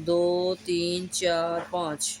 2, 3, 4, 5।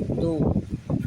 2।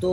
2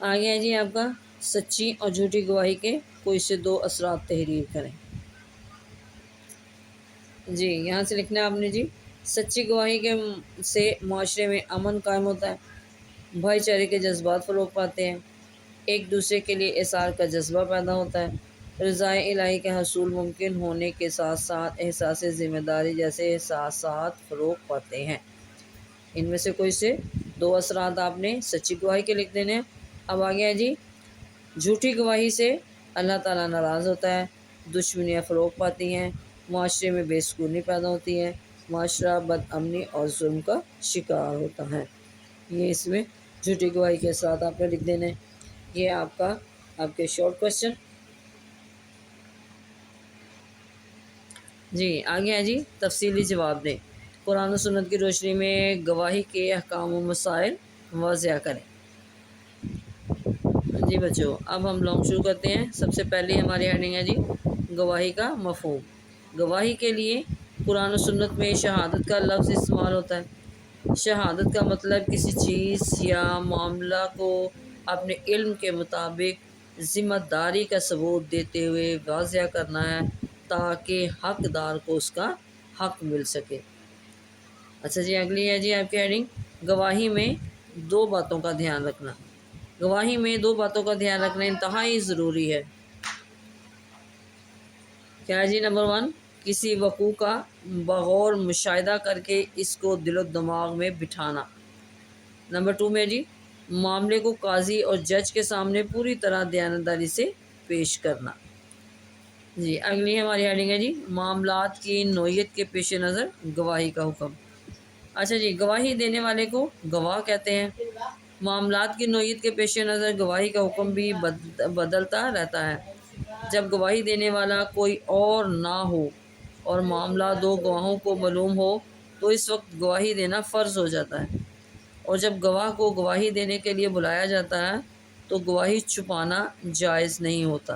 آگے ہے جی آپ کا سچی اور جھوٹی گواہی کے کوئی سے دو اثرات تحریر کریں۔ جی یہاں سے لکھنا ہے آپ نے جی، سچی گواہی کے سے معاشرے میں امن قائم ہوتا ہے، بھائی چارے کے جذبات فروغ پاتے ہیں، ایک دوسرے کے لیے احسان کا جذبہ پیدا ہوتا ہے، رضائے الہی کے حصول ممکن ہونے کے ساتھ ساتھ احساس ذمہ داری جیسے احساسات فروغ پاتے ہیں۔ ان میں سے کوئی سے دو اثرات آپ نے سچی گواہی کے لکھ دینے ہیں۔ اب آگے ہے جی، جھوٹی گواہی سے اللہ تعالیٰ ناراض ہوتا ہے، دشمنیاں فروغ پاتی ہیں، معاشرے میں بے سکونی پیدا ہوتی ہے، معاشرہ بد امنی اور ظلم کا شکار ہوتا ہے۔ یہ اس میں جھوٹی گواہی کے ساتھ آپ نے لکھ دینے۔ یہ آپ کے شارٹ کوشچن۔ جی آگے ہے جی، تفصیلی جواب دیں، قرآن و سنت کی روشنی میں گواہی کے احکام و مسائل واضح کریں۔ جی بچوں، اب ہم لانگ شروع کرتے ہیں۔ سب سے پہلے ہماری ہیڈنگ ہے جی، گواہی کا مفہوم۔ گواہی کے لیے قرآن و سنت میں شہادت کا لفظ استعمال ہوتا ہے۔ شہادت کا مطلب کسی چیز یا معاملہ کو اپنے علم کے مطابق ذمہ داری کا ثبوت دیتے ہوئے واضح کرنا ہے تاکہ حقدار کو اس کا حق مل سکے۔ اچھا جی، اگلی ہے جی آپ کی ہیڈنگ، گواہی میں دو باتوں کا دھیان رکھنا۔ گواہی میں دو باتوں کا دھیان رکھنا انتہائی ضروری ہے۔ کیا ہے جی؟ نمبر 1، کسی وقوع کا بغور مشاہدہ کر کے اس کو دل و دماغ میں بٹھانا۔ نمبر 2 میں جی، معاملے کو قاضی اور جج کے سامنے پوری طرح دیانتداری سے پیش کرنا۔ جی اگلی ہماری ہیڈنگ ہے جی، معاملات کی نوعیت کے پیش نظر گواہی کا حکم۔ اچھا جی، گواہی دینے والے کو گواہ کہتے ہیں۔ معاملات کی نوعیت کے پیش نظر گواہی کا حکم بھی بدلتا رہتا ہے۔ جب گواہی دینے والا کوئی اور نہ ہو اور معاملہ دو گواہوں کو معلوم ہو تو اس وقت گواہی دینا فرض ہو جاتا ہے، اور جب گواہ کو گواہی دینے کے لیے بلایا جاتا ہے تو گواہی چھپانا جائز نہیں ہوتا۔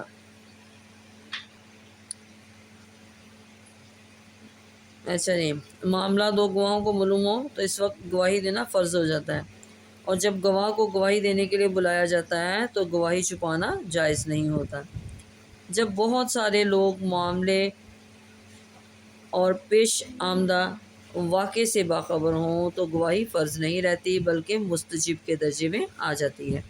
اچھا جی، معاملہ دو گواہوں کو معلوم ہو تو اس وقت گواہی دینا فرض ہو جاتا ہے، اور جب گواہ کو گواہی دینے کے لیے بلایا جاتا ہے تو گواہی چھپانا جائز نہیں ہوتا۔ جب بہت سارے لوگ معاملے اور پیش آمدہ واقعے سے باخبر ہوں تو گواہی فرض نہیں رہتی بلکہ مستجب کے درجے میں آ جاتی ہے۔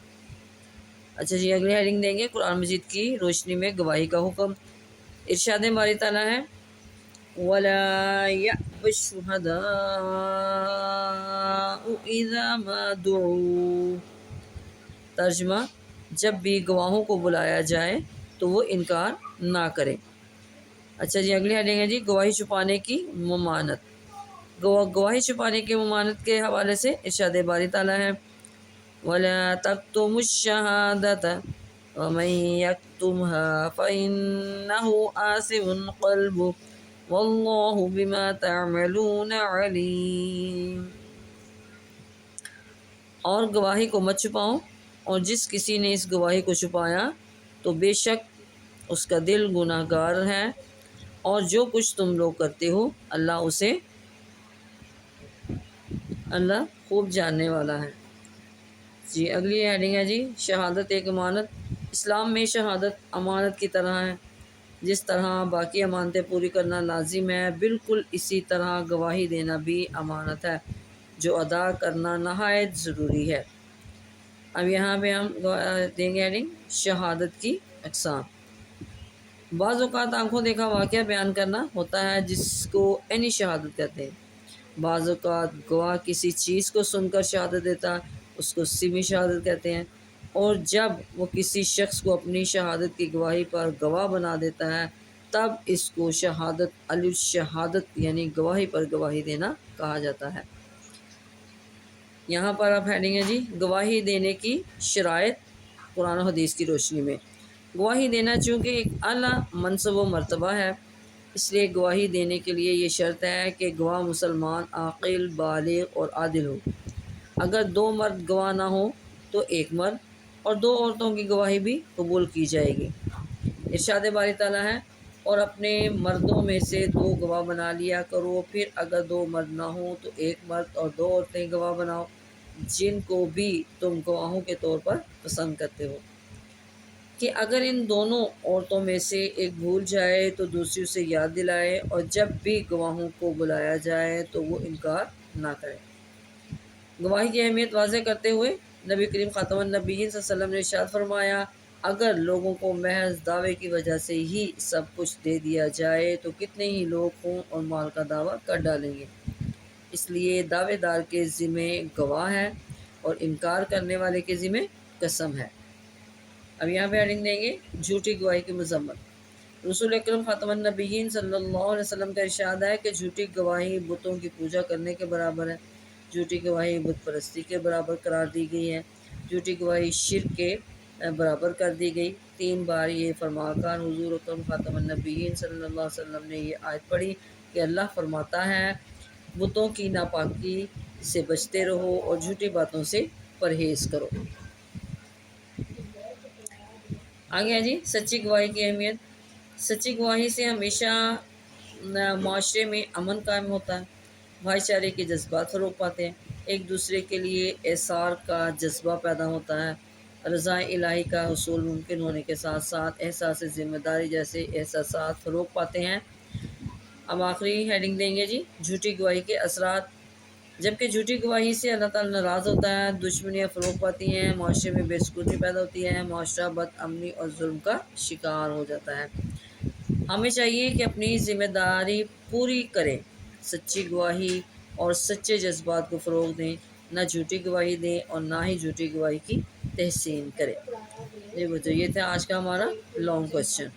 اچھا جی، اگلی ہیڈنگ دیں گے، قرآن مجید کی روشنی میں گواہی کا حکم۔ ارشاد باری تعالیٰ ہے، وَلَا يَأْبَ الشُّهَدَاءُ إِذَا مَا دُعُوا۔ ترجمہ، جب بھی گواہوں کو بلایا جائے تو وہ انکار نہ کریں۔ اچھا جی، اگلی ہیڈنگ ہے جی، گواہی چھپانے کی ممانعت۔ گواہی چھپانے کی ممانعت کے حوالے سے ارشاد باری تعالیٰ ہے، وَلَا تَكْتُمُوا الشَّهَادَةَ وَمَن يَكْتُمْهَا فَإِنَّهُ آثِمٌ قَلْبُهُ وَاللَّهُ بِمَا تَعْمَلُونَ عَلِيمٌ۔ اور گواہی کو مت چھپاؤ، اور جس کسی نے اس گواہی کو چھپایا تو بے شک اس کا دل گناہ گار ہے، اور جو کچھ تم لوگ کرتے ہو اللہ خوب جاننے والا ہے۔ جی اگلی ہیڈنگ ہے جی، شہادت ایک امانت۔ اسلام میں شہادت امانت کی طرح ہے۔ جس طرح باقی امانتیں پوری کرنا لازم ہے، بالکل اسی طرح گواہی دینا بھی امانت ہے جو ادا کرنا نہایت ضروری ہے۔ اب یہاں پہ ہم دیں گے ہیڈنگ، شہادت کی اقسام۔ بعض اوقات آنکھوں دیکھا واقعہ بیان کرنا ہوتا ہے جس کو عینی شہادت کہتے ہیں۔ بعض اوقات گواہ کسی چیز کو سن کر شہادت دیتا ہے، اس کو سمی شہادت کہتے ہیں، اور جب وہ کسی شخص کو اپنی شہادت کی گواہی پر گواہ بنا دیتا ہے تب اس کو شہادت علی الشہادت یعنی گواہی پر گواہی دینا کہا جاتا ہے۔ یہاں پر اب ہیڈنگ ہے جی، گواہی دینے کی شرائط قرآن و حدیث کی روشنی میں۔ گواہی دینا چونکہ ایک اعلیٰ منصب و مرتبہ ہے، اس لیے گواہی دینے کے لیے یہ شرط ہے کہ گواہ مسلمان، عاقل، بالغ اور عادل ہو۔ اگر دو مرد گواہ نہ ہوں تو ایک مرد اور دو عورتوں کی گواہی بھی قبول کی جائے گی۔ ارشاد باری تعالیٰ ہے، اور اپنے مردوں میں سے دو گواہ بنا لیا کرو، پھر اگر دو مرد نہ ہوں تو ایک مرد اور دو عورتیں گواہ بناؤ۔ جن کو بھی تم گواہوں کے طور پر پسند کرتے ہو، کہ اگر ان دونوں عورتوں میں سے ایک بھول جائے تو دوسری اسے یاد دلائے، اور جب بھی گواہوں کو بلایا جائے تو وہ انکار نہ کرے۔ گواہی کی اہمیت واضح کرتے ہوئے نبی کریم خاتم النبیین صلی اللہ علیہ وسلم نے ارشاد فرمایا، اگر لوگوں کو محض دعوے کی وجہ سے ہی سب کچھ دے دیا جائے تو کتنے ہی لوگ خون اور مال کا دعویٰ کر ڈالیں گے۔ اس لیے دعوے دار کے ذمے گواہ ہے اور انکار کرنے والے کے ذمے قسم ہے۔ اب یہاں پہ ایڈنگ دیں گے جھوٹی گواہی کی مذمت۔ رسول اکرم خاتم النبیین صلی اللہ علیہ وسلم کا ارشاد ہے کہ جھوٹی گواہی بتوں کی پوجا کرنے کے برابر ہے۔ جھوٹی گواہی بت پرستی کے برابر قرار دی گئی ہے۔ جھوٹی گواہی شرک کے برابر کر دی گئی۔ 3 بار یہ فرما کر حضور اکرم خاتم النبیین صلی اللہ علیہ وسلم نے یہ آیت پڑھی کہ اللہ فرماتا ہے، بتوں کی ناپاکی سے بچتے رہو اور جھوٹی باتوں سے پرہیز کرو۔ آگے ہے جی سچی گواہی کی اہمیت۔ سچی گواہی سے ہمیشہ معاشرے میں امن قائم ہوتا ہے، بھائی چارے کے جذبات فروغ پاتے ہیں، ایک دوسرے کے لیے ایثار کا جذبہ پیدا ہوتا ہے، رضا الہی کا حصول ممکن ہونے کے ساتھ ساتھ احساس ذمہ داری جیسے احساسات فروغ پاتے ہیں۔ اب آخری ہیڈنگ دیں گے جی جھوٹی گواہی کے اثرات۔ جبکہ جھوٹی گواہی سے اللہ تعالیٰ ناراض ہوتا ہے، دشمنیاں فروغ پاتی ہیں، معاشرے میں بے سکونی پیدا ہوتی ہے، معاشرہ بد امنی اور ظلم کا شکار ہو جاتا ہے۔ ہمیں چاہیے کہ اپنی ذمہ داری پوری کریں، سچی گواہی اور سچے جذبات کو فروغ دیں، نہ جھوٹی گواہی دیں اور نہ ہی جھوٹی گواہی کی تحسین کریں۔ جی بچوں، یہ تھا آج کا ہمارا لانگ کویسچن۔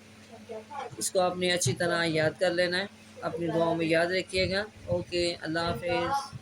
اس کو آپ نے اچھی طرح یاد کر لینا ہے، اپنی دعاؤں میں یاد رکھیے گا۔ اوکے، اللہ حافظ۔